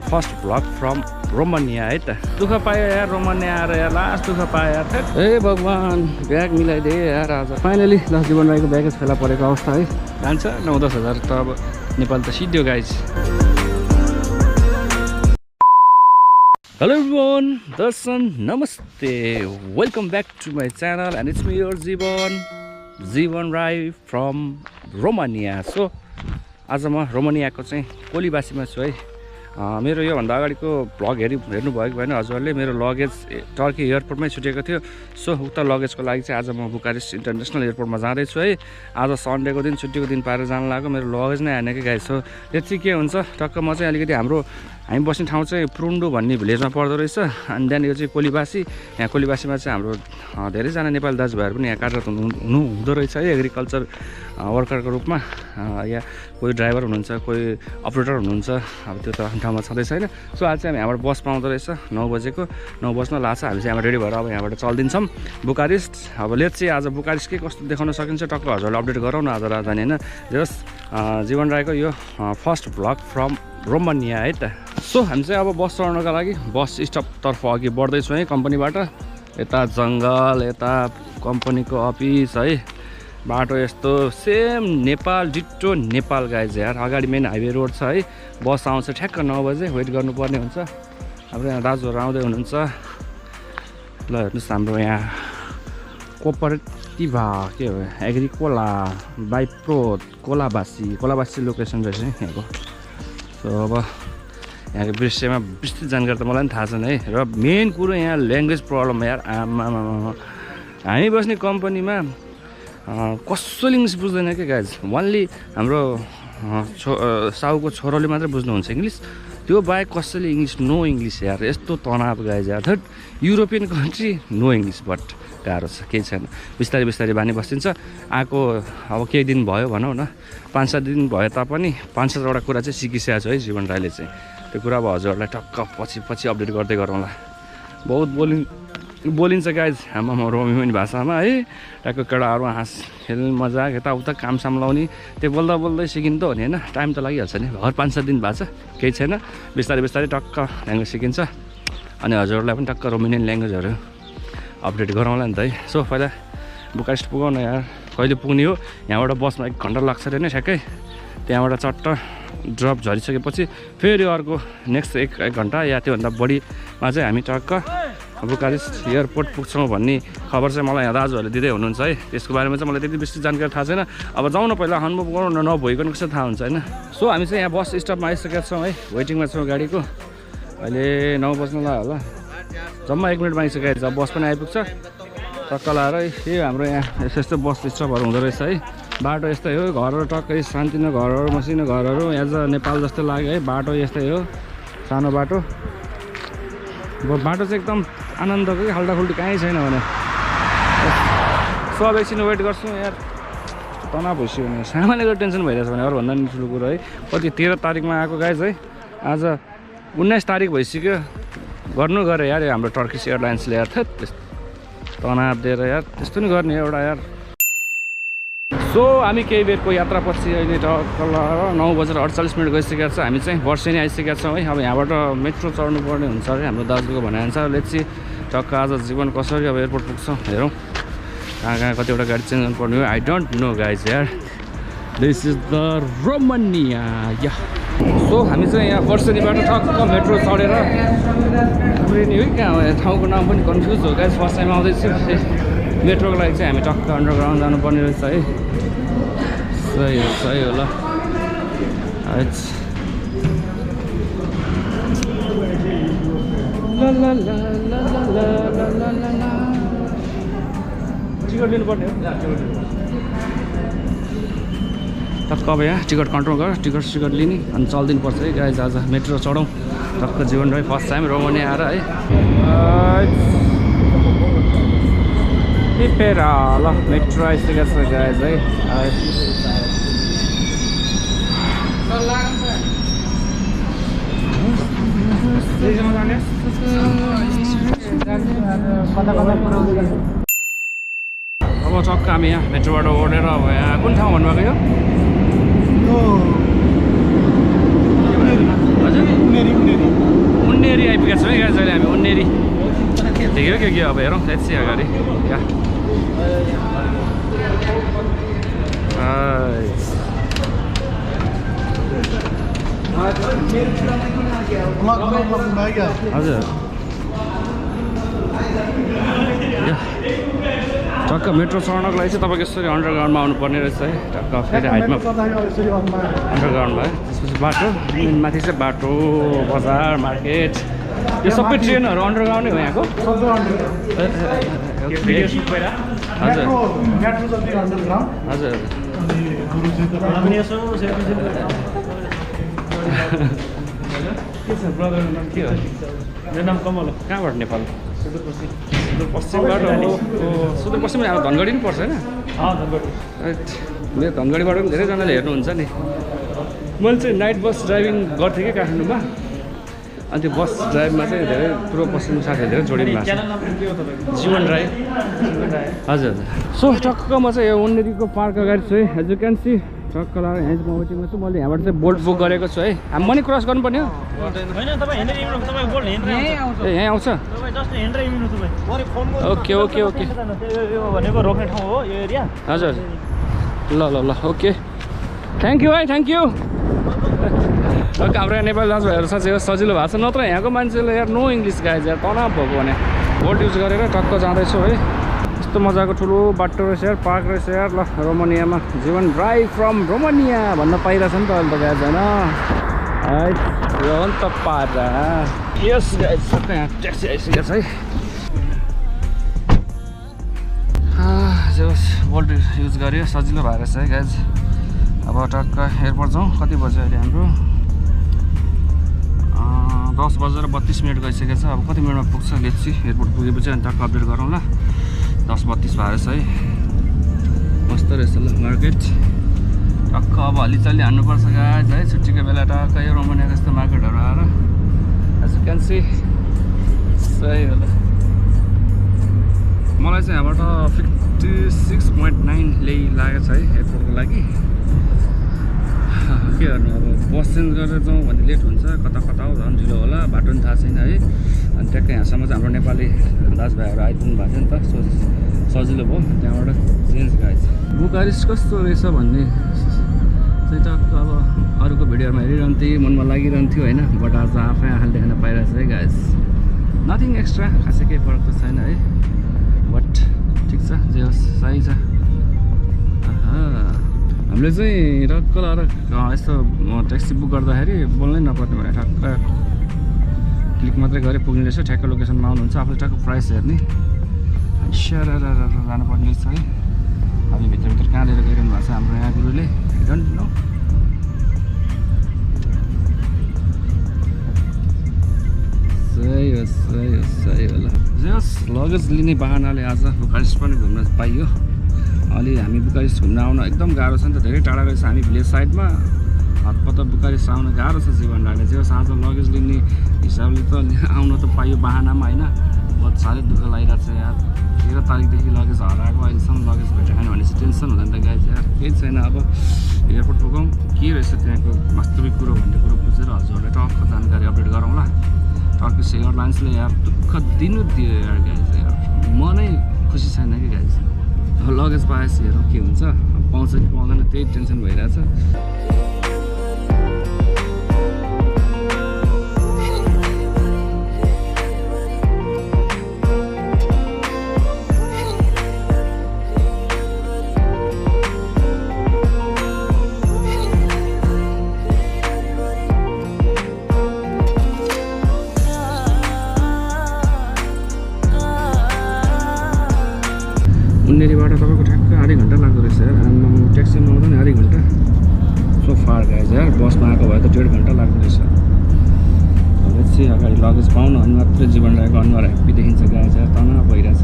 First vlog from Romania है त। दुःख पायो यार रोमानिया आएर यार लास्ट दुःख पायो यार। हे भगवान् ब्याग मिलाइदिए यार आज फाइनली। ल जीवन राईको ब्यागेज फेला परेको अवस्था है। जान्छ 9-10 हजार त अब नेपाल त सिद्धियो गाइज। हेलो एभ्रिवान, दर्शन नमस्ते, welcome back to my channel and it's me your Jeevan Rai from Romania. So आज म रोमानियाको चाहिँ कोलीबासीमा छु है। मेरो योभन्दा अगाडिको भ्लग हेर्नुभयो कि भएन हजुरहरूले, मेरो लगेज टर्की एयरपोर्टमै छुटेको थियो। सो उक्त लगेजको लागि चाहिँ आज म बुकारेस्ट इन्टरनेसनल एयरपोर्टमा जाँदैछु है। आज सन्डेको दिन छुट्टीको दिन पाएर जानु लाग्यो, मेरो लगेज नै आएन कि गाइस। सो यो चाहिँ के हुन्छ, टक्क म चाहिँ अलिकति हामी बस्ने ठाउँ चाहिँ प्रुन्डु भन्ने भिलेजमा पर्दो रहेछ। अनि त्यहाँदेखि यो चाहिँ कोलीबासी, यहाँ कोलीबासीमा चाहिँ हाम्रो धेरैजना नेपाली दाजुभाइहरू पनि यहाँ कार्यरत हुँदो रहेछ है, एग्रिकल्चर वर्करको रूपमा। यहाँ कोही ड्राइभर हुनुहुन्छ, कोही अपरेटर हुनुहुन्छ, अब त्यो त ठाउँमा छँदैछ होइन। सो आज चाहिँ हामी यहाँबाट बस पाउँदो रहेछ 9 बजेको, 9 बज्न लाग्छ। हामी चाहिँ यहाँबाट रेडी भएर अब यहाँबाट चल्दिन्छौँ बुकारेस्ट। अब लेट चाहिँ आज बुकारेस्ट के कस्तो देखाउन सकिन्छ टक्क हजुरलाई अपडेट गरौँ न आज राजधानी होइन। जस जीवन राईको यो फर्स्ट भ्लग फ्रम रोमानिया है त। सो हामी चाहिँ अब बस चढ्नका लागि बस स्टपतर्फ अघि बढ्दैछौँ है कम्पनीबाट। यता जङ्गल, यता कम्पनीको अफिस है। बाटो यस्तो same Nepal, ditto Nepal guys यार। अगाडि मेन हाइवे रोड छ है। बस आउँछ ठ्याक्क 9 बजे, वेट गर्नुपर्ने हुन्छ। हाम्रो यहाँ दाजुहरू आउँदै हुनुहुन्छ। ल हेर्नुहोस् हाम्रो यहाँ कोअपरेटिभ के हो एग्रिकोला बाइप्रो कोलाबासी लोकेसन रहेछ है यहाँको। सो अब यहाँको विषयमा विस्तृत जानकारी त मलाई पनि थाहा छैन है। र मेन कुरो यहाँ ल्याङ्ग्वेज प्रब्लम यार। हामी बस्ने कम्पनीमा कसैले इङ्ग्लिस बुझ्दैन क्या गाइज। ओन्ली हाम्रो साउको छोरोले मात्रै बुझ्नुहुन्छ इङ्ग्लिस, त्यो बाहेक कसैले नो इङ्ग्लिस यार। यस्तो तनाव गाइज यार। Third European country no English, but गाह्रो छ, केही छैन, बिस्तारै बानी बस्दिन्छ। आएको अब केही दिन भयो भनौँ न, 5-7 दिन भयो तापनि 5-7वटा कुरा चाहिँ सिकिसकेको छु है जीवन राईले चाहिँ। त्यो कुरा अब हजुरहरूलाई टक्क पछि अपडेट गर्दै गरौँला। बहुत बोलिन्छ गाइज हाम्रो रोमी भाषामा है। टक्क केटाहरू हाँस खेल्ने मजाक यताउता काम साम्लाउने, त्यो बोल्दै सिकिन्छ हो नि होइन। टाइम त लागिहाल्छ नि, भर 5-7 दिन भएको छ, केही छैन, बिस्तारै टक्क ल्याङ्ग्वेज सिकिन्छ। अनि हजुरहरूलाई पनि टक्क रोमानियन ल्याङ्ग्वेजहरू अपडेट गरौँला नि त है। सो पहिला बुकारेस्ट पुगाउँ न यार। कहिले पुग्ने हो, यहाँबाट बसमा 1 घन्टा लाग्छ अरे नै ठ्याक्कै। त्यहाँबाट चट्ट ड्रप झरिसकेपछि फेरि अर्को नेक्स्ट 1 घन्टा या त्योभन्दा बढीमा चाहिँ हामी टक्क बुकारेस्ट एयरपोर्ट पुग्छौँ भन्ने खबर चाहिँ मलाई यहाँ दाजुहरूले दिँदै हुनुहुन्छ है। त्यसको बारेमा चाहिँ मलाई त्यति बेसी जानकारी थाहा छैन। अब जाउँ न पहिला, अनुभव गरौँ न, नभइकन कसरी थाहा हुन्छ होइन। सो हामी चाहिँ यहाँ बस स्टपमा आइसकेका छौँ है, वेटिङमा छौँ गाडीको। अहिले 9 बज्न लाग्यो होला, जम्मा 1 मिनटमा आइसकेको छ। बस पनि आइपुग्छ टक्क लाएर है। यो हाम्रो यहाँ यस्तो बस स्टपहरू हुँदो रहेछ है। बाटो यस्तै हो, घरहरू टक्कै सानोतिनो घरहरू, मसिनो घरहरू, एज अ नेपाल जस्तो लाग्यो है। बाटो यस्तै हो, सानो बाटो। बाटो चाहिँ एकदम आनन्दको कि खाल्टाखुल्टी कहीँ छैन भने। सब एकछिन वेट गर्छौँ यार, तनाव भइसक्यो भने, सामान्य गरेर टेन्सन भइरहेछ भने अरूभन्दा नि ठुलो कुरो है। कति 13 तारिकमा आएको गाइज है, आज 19 तारिक भइसक्यो। गर्नु गऱ्यो यार हाम्रो टर्किस एयरलाइन्सले यार। तनाव दिएर यार त्यस्तो नि गर्ने एउटा यार। सो हामी केही बेरको यात्रापछि अहिले टक्क 9:48 गइसकेको छ। हामी चाहिँ वर्षेनी आइसकेका छौँ है। अब यहाँबाट मेट्रो चढ्नु पर्ने हुन्छ अरे हाम्रो दाजुको भनाइअनुसार। लेट्स टक्क आज जीवन कसरी अब एयरपोर्ट पुग्छौँ हेरौँ। कहाँ कतिवटा गाडी चेन्ज गर्नुपर्ने हो, आई डोन्ट नो गाइज यार। This is the Romania yeah. So हामी चाहिँ यहाँ वर्षेनीबाट टक्क मेट्रो चढेर नि है, कहाँ हो ठाउँको नाम पनि कन्फ्युज हो गाइज। फर्स्ट टाइम आउँदैछु मेट्रोको लागि चाहिँ हामी टक्क अन्डरग्राउन्ड जानुपर्ने रहेछ है। सही हो ल। टिकट लिनुपर्ने हो टक्क। अब यहाँ टिकट कन्ट्रोल गर, टिकट लिने अनि चल्दिनु पर्छ है गाइज। आज मेट्रो चढौँ टक्क जीवन राई फर्स्ट टाइम रोमानिया आएर है। फेर ल मेट्रो आइसकेको छ गाइज है। अब टक्क हामी यहाँ मेट्रोबाट ओढेर अब यहाँ कुन ठाउँ भन्नुभएको यो? हजुर आइपुगेको छौँ है गाइज अहिले हामी उन्नेरी देख्यो के अब हेरौँ लेट्स सी अगाडि या हजुर टक्क मेट्रो चढ्नको लागि चाहिँ तपाईँको यसरी अन्डरग्राउन्डमा आउनुपर्ने रहेछ है टक्क फेरि हाइटमा अन्डरग्राउन्डमा है त्यसपछि बाटो माथि चाहिँ बाटो बजार मार्केट यो सबै ट्रेनहरू अन्डरग्राउन्डै हो यहाँको हजुर के छ ब्रदरको नाम के हो मेरो नाम कमल हो कहाँबाट नेपाल सुदूरपश्चिमबाट सुदूरपश्चिम अब धनगढी पनि पर्छ होइन मेरो धनगढीबाट पनि धेरैजनाले हेर्नुहुन्छ नि मैले चाहिँ नाइट बस ड्राइभिङ गर्थेँ कि काठमाडौँमा अनि त्यो बस ड्राइभमा चाहिँ धेरै पूर्व पश्चिम साथीहरू धेरै जोडिनु भएको छ जीवन राई हजुर सो टक्क म चाहिँ यो उन्नेरीको पार्क अगाडि छु है एज यु क्यान सी टक्क लगाएर यहाँ चाहिँ म वेटिङमा छु मैले यहाँबाट चाहिँ बोल्ट बुक गरेको छु है मनी क्रस गर्नुपर्ने हो ए यहीँ आउँछ ओके ओके ओके हजुर ल ल ल ओके थ्याङ्क यू है थ्याङ्क यू हाम्रो नेपाली दाजुभाइहरू साँच्चै सजिलो भएको छ नत्र यहाँको मान्छेले यार नो इङ्ग्लिस गाइज यार तनाव भएको भने बोट युज गरेर टक्क जाँदैछु है यस्तो मजाको ठुलो बाटो रहेछ यार पार्क रहेछ यार ल रोमानियामा जीवन राई फ्रम रोमानिया भन्न पाइरहेछ नि त अहिले त गाइज होइन है यो हो नि त पारा यस गाइज टक्क यहाँ ट्याक्सी आइसकेको छ है बोल्ट युज गऱ्यो सजिलो भएर रहेछ है गाइज अब टक्क एयरपोर्ट जाउँ कति बज्यो अहिले हाम्रो 10:32 गइसकेको छ अब कति मिनटमा पुग्छ लेट्सी एयरपोर्ट पुगेपछि अनि टक्क अपडेट गरौँ ल 10:32 भएर छ है मस्त रहेछ ल मार्केट टक्क अब हल्लीचल्ली हान्नुपर्छ गाइज है छुट्टीको बेला टक्क यो रोमानियाको यस्तो मार्केटहरू आएर एज यु क्यान सी सही हो ल मलाई चाहिँ यहाँबाट 56.9 लागेको छ है एयरपोर्टको लागि के गर्नु अब बस चेन्ज गरेर जाउँ भने लेट हुन्छ कता कता हो झन् ढिलो होला बाटो पनि थाहा छैन है अनि ट्याक्कै यहाँसम्म चाहिँ हाम्रो नेपाली दाजुभाइहरू आइपुग्नु भएको थियो नि त सजिलो भयो त्यहाँबाट चेन्ज गाइज बुकारेस्ट कस्तो रहेछ भन्ने चाहिँ टक्क अब अरूको भिडियोहरूमा हेरिरहन्थेँ मनमा लागिरहन्थ्यो होइन बट आज आफै आँखाले देख्न पाइरहेछ है गाइज नथिङ एक्स्ट्रा खासै केही फरक त छैन है बट ठिक छ जे होस् सही छ हामीले चाहिँ टक्क लगाएर यस्तो ट्याक्सी बुक गर्दाखेरि बोल्नै नपर्ने भने ठक्क क्लिक मात्रै गरेर पुग्ने रहेछ ठ्याक्क लोकेसनमा आउनुहुन्छ आफूले टक्क प्राइस हेर्ने जानुपर्ने रहेछ है हामी भित्र कहाँ लिएर गइरहनु भएको छ हाम्रो यहाँ गुरुले डोन्ट नो सही हो ल जस लगेज लिने बाहनाले आज बुकारेस्ट पनि घुम्न पाइयो अलि हामी बुकारेस्ट घुम्न आउन एकदम गाह्रो छ नि त धेरै टाढा रहेछ हामी भिलेज साइडमा हतपत बुकारेस्ट आउन गाह्रो छ जीवन राईले चाहिँ आज लगेज लिने हिसाबले त आउन त पाइयो बाहनामा होइन बहुत साह्रै दुःख लागिरहेको छ यार 13 तारिकदेखि लगेज हराएको अहिलेसम्म लगेज भेटेन भनेपछि टेन्सन हुँदैन त गाइज यार केही छैन अब एयरपोर्ट पुगौँ के रहेछ त्यहाँको वास्तविक कुरो भन्ने कुरो बुझेर हजुरहरूलाई टक्क जानकारी अपडेट गरौँ ल टर्किस एयरलाइन्सले यार दुःख दिनु दियो यार गाइज यार म नै खुसी छैन कि गाइज लगेज पाएपछि हेरौँ के हुन्छ पाउँछ कि पाउँदैन त्यही टेन्सन भइरहेछ उन्नेरीबाट तपाईँको ठ्याक्क आधी घन्टा लाग्दो रहेछ यार ट्याक्सीमा आउँदा नि आधी घन्टा सो फार गाइज यार बसमा आएको भए त 1.5 घन्टा लाग्दो रहेछ अब चाहिँ अगाडि लगेज पाउनु अनि मात्रै जीवन राईको अनुहार ह्याप्पी देखिन्छ गाइज यार तनाव भइरहेछ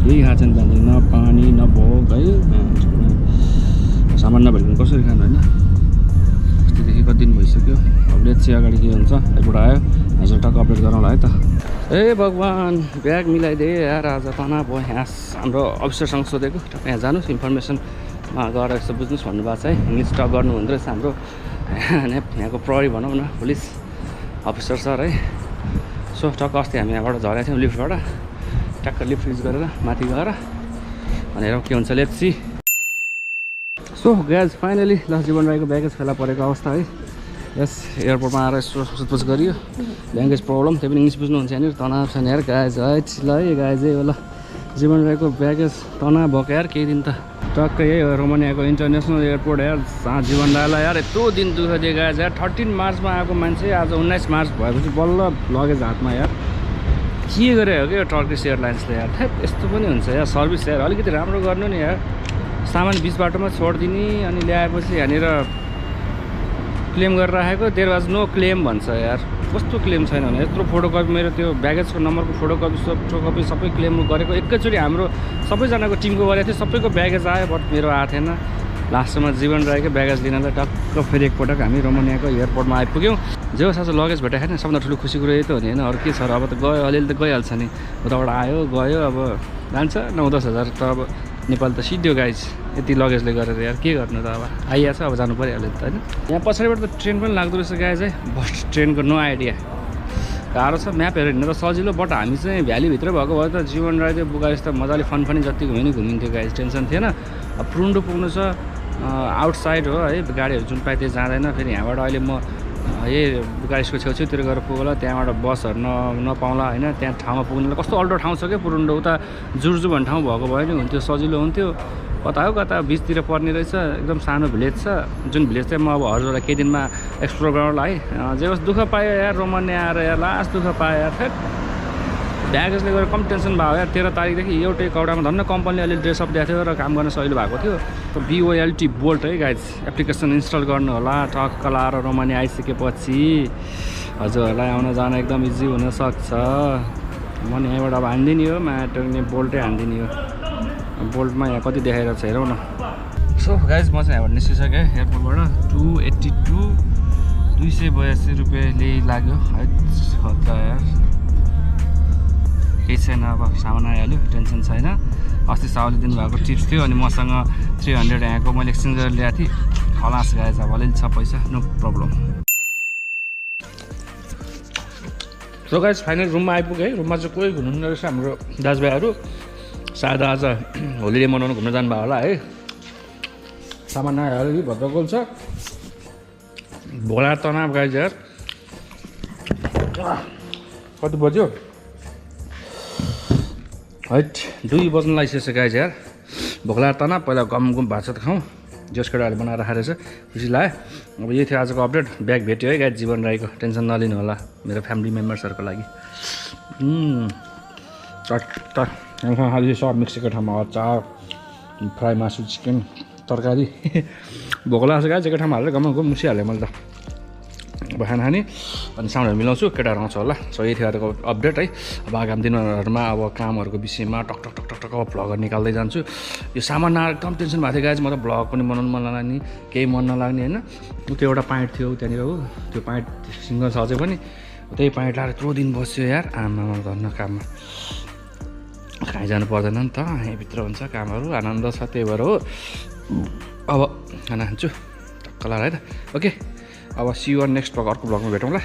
यही खान्छ नि त न पानी न भोग है सामान नभइकन कसरी खानु होइन अस्तिदेखि कति दिन भइसक्यो अब लेट चाहिँ अगाडि के हुन्छ एयरपोर्ट आयो हजुर टक्क अपडेट गरौँला है त ए भगवान् ब्याग मिलाइदिए यार आज तनाव भयो यहाँ हाम्रो अफिसरसँग सोधेको टक्क यहाँ जानुहोस् इन्फर्मेसनमा गएर यस्तो बुझ्नुहोस् भन्नुभएको छ है इङ्ग्लिस टक गर्नु हुँदो रहेछ हाम्रो यहाँको प्रहरी भनौँ न पुलिस अफिसर सर है। सो टक्क अस्ति हामी यहाँबाट झरेको थियौँ लिफ्टबाट, टक्क लिफ्ट युज गरेर माथि गएर अनि हेरौँ के हुन्छ, let's see. So guys finally जीवन राईको ब्यागेज फेला परेको अवस्था है। यस एयरपोर्टमा आएर यसो सोधपुछ गरियो, ल्याङ्ग्वेज प्रब्लम, त्यही पनि इङ्ग्लिस बुझ्नुहुन्छ यहाँनिर, तनाव छ नि यार गाइज है। ल है गाइज है, ल जीवन राईको ब्यागेज तनाव भएको यार केही दिन त। टक्कै यही हो रोमानियाको इन्टरनेसनल एयरपोर्ट यार, जहाँ जीवन राईलाई यार यत्रो दिन दुःख दिएको गाइज यार। 13 मार्चमा आएको मान्छे आज 19 मार्च भएपछि बल्ल लगेज हातमा यार। के गरे हो कि यो टर्किस एयरलाइन्सले यार, थेप यस्तो पनि हुन्छ यार सर्भिस यार। अलिकति राम्रो गर्नु नि यार, सामान बिच बाटोमा छोडिदिने अनि ल्याएपछि यहाँनिर क्लेम गरेर राखेको, देयर वाज नो क्लेम भन्छ यार। कस्तो क्लेम छैन भने यत्रो फोटोकपी, मेरो त्यो ब्यागेजको नम्बरको फोटोकपी सबै क्लेम गरेको एकैचोटि हाम्रो सबैजनाको टिमको गरेको थियो, सबैको ब्यागेज आयो बट मेरो आएको थिएन। लास्टमा जीवन राईकै ब्यागेज लिनलाई टक्क फेरि एकपटक हामी रोमानियाको एयरपोर्टमा आइपुग्यौँ। जे होस् आज लगेज भेटाएको छैन, सबभन्दा ठुलो खुसी कुरो यही त हो नि होइन। अरू के छ र, अब त गयो, अलिअलि त गइहाल्छ नि, उताबाट आयो गयो, अब जान्छ 9-10 हजार त अब नेपाल त सिद्धो गाइज यति लगेजले गरेर यार। के गर्नु त, अब आइहाल्छ, अब जानु परिहाल्यो नि त होइन। यहाँ पछाडिबाट त ट्रेन पनि लाग्दो रहेछ गाइज है, बस ट्रेनको नो आइडिया। गाह्रो छ, म्यापहरू हिँड्न त सजिलो, बट हामी चाहिँ भ्यालीभित्र भएको भए त जीवन राई त्यो बुकारेस्ट त मजाले फन जति घुम्यो नि घुमिन्थ्यो गाइज, टेन्सन थिएन। अब प्रुन्डु पुग्नु छ, आउटसाइड हो है, गाडीहरू जुन पाए त्यो जाँदैन। फेरि यहाँबाट अहिले म यही बुकारेस्टको छेउछेउतिर गएर पुगला, त्यहाँबाट बसहरू नपाउँला होइन। त्यहाँ ठाउँमा पुग्नुलाई कस्तो अल्टो ठाउँ छ क्या पुरुन्डो, उता जुर्जु भन्ने ठाउँ भएको भए नि हुन्थ्यो, सजिलो हुन्थ्यो। कता हो कता बिचतिर पर्ने रहेछ, एकदम सानो भिलेज छ, जुन भिलेज चाहिँ म अब हजुरलाई केही दिनमा एक्सप्लोर गर्नलाई है। जे होस् दुःख पायो यार रोमानिया आएर यार, लास्ट दुःख पायो यार। फेरि ब्यागेजले गरेर कम टेन्सन भयो यार। 13 तारिकदेखि एउटै कौडामा धन्न कम्पनीले अलिअलि ड्रेसअप दिएको थियो र काम गर्न सजिलो भएको थियो। BOLT बोल्ट है गाइज एप्लिकेसन इन्स्टल गर्नु होला, टक्क लाएर रोमानिया आइसकेपछि हजुरहरूलाई आउन जान एकदम इजी हुनसक्छ। म नि यहाँबाट अब हान्दिने हो, म्याटर्ने बोल्टै हान्दिने हो। बोल्टमा यहाँ कति देखाइरहेको छ हेरौँ न। सो गाइज म चाहिँ यहाँबाट निस्किसकेँ एयरपोर्टबाट। 282 रुपियाँले लाग्यो है, खतरा यार। केही छैन, अब सामान आइहाल्यो, टेन्सन छैन। अस्ति साउले दिनुभएको टिप्स थियो अनि मसँग 300 यहाँको मैले एक्सचेन्ज गरेर ल्याएको थिएँ। खलास गाएछ, अब अलिअलि छ पैसा, no problem. So guys final रुममा आइपुग्यो है। रुममा चाहिँ कोही घुम्नु रहेछ हाम्रो दाजुभाइहरू, सायद आज होलिडे मनाउनु घुम्न जानुभयो होला है। सामान आइहाल्यो कि भद्रगोल छ, भोला तनाव गाइज यार। कति बज्यो हैट, 2 बज्न लागिसकेछ गाइज यार। भोकला तनाव, पहिला गम भात त खाउँ, जस केटाहरूले बनाएर राखेको रहेछ, खुसी लाग्यो। अब यही थियो आजको अपडेट। ब्याग भेट्यो है गाइज जीवन राईको, टेन्सन नलिनु होला मेरो फ्यामिली मेम्बर्सहरूको लागि। खालि सब मिक्सीको ठाउँमा अचार, फ्राई मासु, चिकन, तरकारी, भोक लाग्छ गाइज एकै ठाउँमा हालेर गम मुसिहालेँ मैले त। अब खाना खाने अनि साउन्डहरू मिलाउँछु, केटाहरू आउँछ होला। सो यही थियो आजको अपडेट है। अब आगामी दिनहरूमा अब कामहरूको विषयमा टक भ्लगहरू निकाल्दै जान्छु। यो सामान एकदम टेन्सन भएको थियो गाइज, म त भ्लग पनि बनाउनु मन नलाग्ने, केही मन नलाग्ने होइन। त्यो एउटा पाइन्ट थियो त्यहाँनिर हो, त्यो पाइन्ट सिङ्गल छ अझै पनि, त्यही पाइन्ट लाएर यत्रो दिन बस्यो यार। आमामा गर्न काममा कहीँ जानु पर्दैन नि त, यहीँभित्र हुन्छ कामहरू, आनन्द छ, त्यही भएर हो। अब खाना खान्छु टक्क लाएर है त। ओके, अब सी यु अन नेक्स्ट अर्को भ्लगमा भेटौँला।